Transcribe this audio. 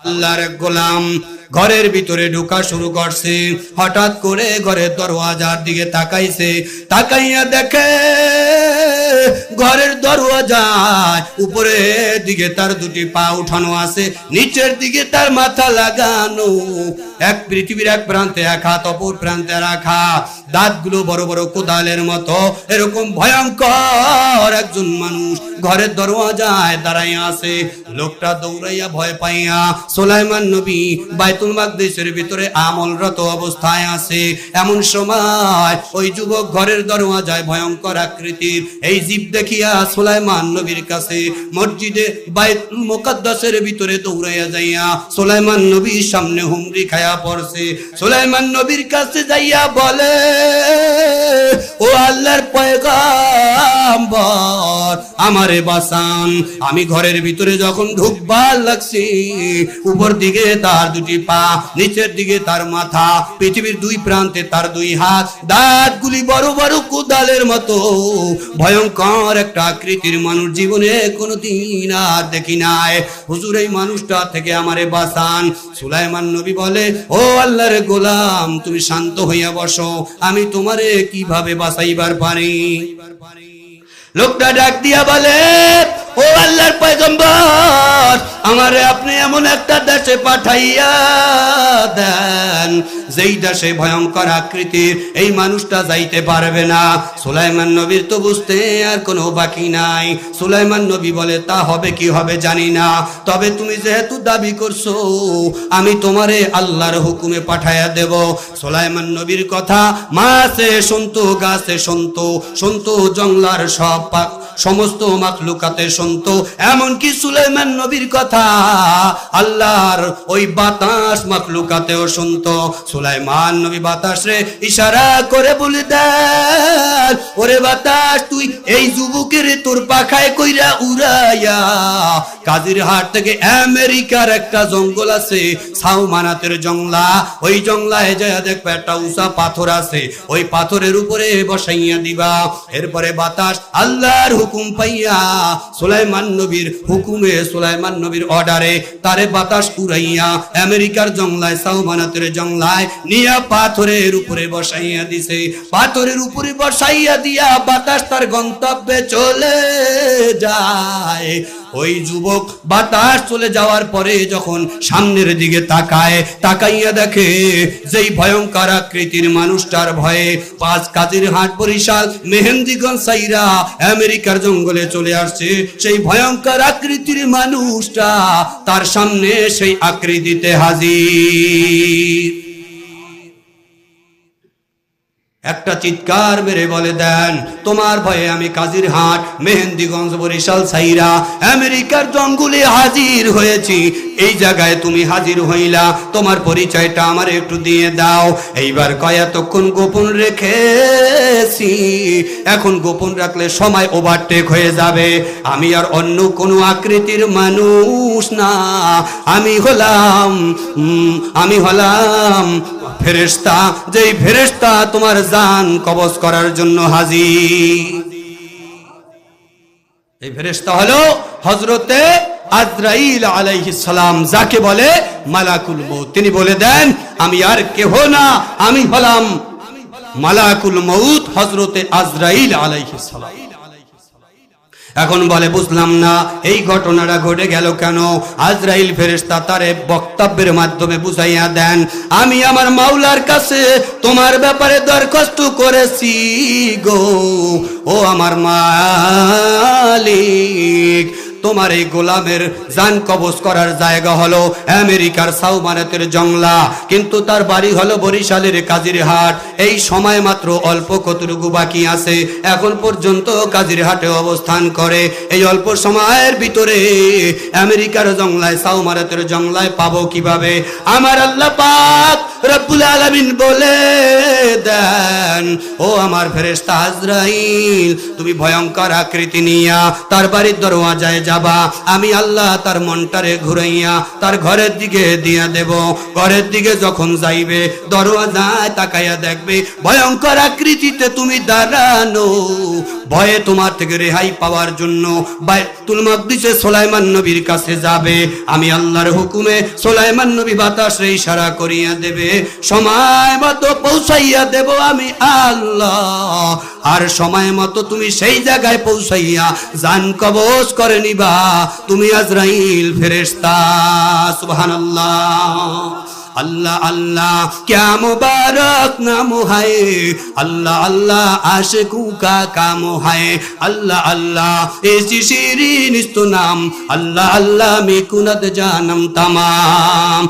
আল্লাহর এক গোলাম ঘরের ভিতরে ঢোকা শুরু করছে। হঠাৎ করে ঘরের দরওয়াজার দিকে তাকাইছে, তাকাইয়া দেখে ঘরের দরওয়াজায় উপরের দিকে তার দুটি পা উঠানো আছে, নিচের দিকে তার মাথা লাগানো। এক পৃথিবীর এক প্রান্তে এক হাত, অপর প্রান্তে রাখা, দাঁতগুলো বড় বড় কোদালের মতো। এরকম ভয়ঙ্কর একজন মানুষ ঘরের দরওয়াজায় দাঁড়াইয়া আছে। লোকটা দৌড়াইয়া ভয় পাইয়া সুলাইমান নবী বাইতুল মাকদিসের ভিতরে আমলরত অবস্থায় আছে। এমন সময় ওই যুবক ঘরের দরওয়াজায় ভয়ঙ্কর আকৃতির এই জীব দেখিয়া সুলাইমান নবীর কাছে মসজিদে বাইতুল মুকাদ্দাসের ভিতরে দৌড়াইয়া যাইয়া সুলাইমান নবীর সামনে হুমড়ি খায়া পড়ছে। সুলাইমান নবীর কাছে যাইয়া বলে, ও আল্লাহর পয়গম্বর, আমারে বাঁচান। আমি ঘরের ভিতরে যখন ঢুকবার লাগছি, উপর দিকে তার দুটি পা, নিচের দিকে তার মাথা, পৃথিবীর দুই প্রান্তে তার দুই হাত, দাঁতগুলি বড় বড় কোদালের মতো। ভয়ঙ্কর একটা আকৃতির মানুষ জীবনে কোনোদিন আর দেখি নাই। হুজুর, এই মানুষটা থেকে আমারে বাঁচান। সুলাইমান নবী বলে, ও আল্লাহর গোলাম, তুমি শান্ত হইয়া বসো, আমি তোমারে কিভাবে বাঁচাইবার পারি। লোকটা ডাক দিয়া বলে, ও আল্লাহর পয়গম্বর, আমারে আপনি এমন একটা দেশে পাঠাইয়া দেন যেই দেশে ভয়ঙ্কর আকৃতির এই মানুষটা যাইতে পারবে না। সুলাইমান নবীর তো বুঝতে আর কোনো বাকি নাই। সুলাইমান নবী বলে, তা হবে কি হবে জানি না, তবে তুমি যেহেতু দাবি করছো, আমি তোমারে আল্লাহর হুকুমে পাঠাইয়া দেব। সুলাইমান নবীর কথা মাছে শুনতো, গাছে শুনতো, শুনতো জঙ্গলার সব সমস্ত মাখলুকাতে শুনতো। এমনকি সুলাইমান নবীর কথা আল্লাহর ওই বাতাস মাখলুকাতেও শুনতো। সুলাইমান নবী বাতাসে ইশারা করে বলে দেন, ওরে বাতাস, তুই এই যুবকের তোর পাখায় কইরা উড়াইয়া কাজিরহাট থেকে আমেরিকার একটা জঙ্গল আছে, সাউমানাতের জংলা, ওই জংলায় যায় দেখবে একটা উঁচা পাথর আছে, ওই পাথরের উপরে বসাইয়া দিবা। এরপরে বাতাস আল্লাহর হুকুম পাইয়া সুলাইমান নবীর হুকুমে, সুলাইমান নবীর অর্ডারে তারে বাতাস উড়াইয়া আমেরিকার জংলায়, সাউমানাতের জংলায় নিয়া পাথরের উপরে বসাইয়া দিছে। পাথরের উপরে বসাইয়া দিয়া বাতাস তার গন্তব্যে চলে যায়। ওই যুবক বাতাস চলে যাওয়ার পরে যখন সামনের দিকে তাকায়, তাকাইয়া দেখে যেই ভয়ঙ্কর আকৃতির মানুষটার ভয়ে পাঁচ কাজিরহাট, বরিশাল, মেহেন্দিগঞ্জ সাইরা আমেরিকার জঙ্গলে চলে আসছে, সেই ভয়ঙ্কর আকৃতির মানুষটা তার সামনে সেই আকৃতিতে হাজির। একটা চিৎকার মেরে বলে দেন, তোমার ভয়ে আমি কাজিরহাট, মেহেন্দিগঞ্জ, বরিশাল সাইরা আমেরিকার জঙ্গলে হাজির হয়েছি, এই জায়গায় তুমি হাজির হইলা, তোমার পরিচয়টা আমার একটু দিয়ে দাও। এইবার কয়, এতক্ষণ গোপন রেখেছি, এখন গোপন রাখলে সময় ওভারটেক হয়ে যাবে। আমি আর অন্য কোনো আকৃতির মানুষ না, আমি হলাম ফেরেশতা, যেই ফেরেশতা তোমার জান কবজ করার জন্য হাজির। এই ফেরেশতা হলো হযরতে আজরাইল আলাইহিস সালাম, যাকে বলে মালাকুল মউত। তিনি বলে দেন, আমি আর কেহ না, আমি হলাম মালাকুল মউত, হযরতে আজরাইল আলাইহিস সালাম। এখন বলে, বুঝলাম না এই ঘটনাটা ঘটে গেল কেন? আজরাইল ফেরেশতা তারে বক্তব্যের মাধ্যমে বুঝাইয়া দেন, আমি আমার মাওলার কাছে তোমার ব্যাপারে দরখাস্ত করেছি গো, ও আমার মালিক, তোমার এই গোলামের জান কবজ করার জায়গা হলো আমেরিকার সাউমানাতের জংলা, কিন্তু তার বাড়ি হলো বরিশালের কাজিরহাট। এই সময় মাত্র অল্প কতটুকু বাকি আছে, এখন পর্যন্ত কাজিরহাটে অবস্থান করে। এই অল্প সময়ের ভিতরে আমেরিকার জংলায়, সাউমানাতের জংলায় পাবো কিভাবে? আমার আল্লাহ পাক রব্বুল আলামিন বলে দেন, ও আমার ফেরেশতা আজরাইল, তুমি ভয়ঙ্কর আকৃতি নিয়া তার বাড়ির দরওয়াজায় যাবা, আমি আল্লাহ তার মনটারে ঘুরাইয়া তার ঘরের দিকে দিয়া দেব। ঘরের দিকে যখন যাইবে, দরওয়াজায় তাকাইয়া দেখবে ভয়ঙ্কর আকৃতিতে তুমি দাঁড়ানো, ভয়ে তোমার থেকে রেহাই পাওয়ার জন্য বাইতুল মাকদিসে সুলাইমান নবীর কাছে যাবে। আমি আল্লাহর হুকুমে সুলাইমান নবী বাতাসে ইশারা করিয়া দেবে, সময় মতো পৌঁছাইয়া দেব আমি আল্লাহ। আর সময় মতো তুমি সেই জায়গায় পৌঁছাইয়া জান কবজ করে নিবা তুমি আজরাইল ফেরেশতা। সুবহানাল্লাহ। अल्लाह अल्लाह क्या मुबारक नाम है, अल्लाह अल्लाह आशिकों का काम है, अल्लाह अल्लाह ऐसी शीरीन इस्तो नाम, अल्लाह अल्लाह में कुनत जानम तमाम।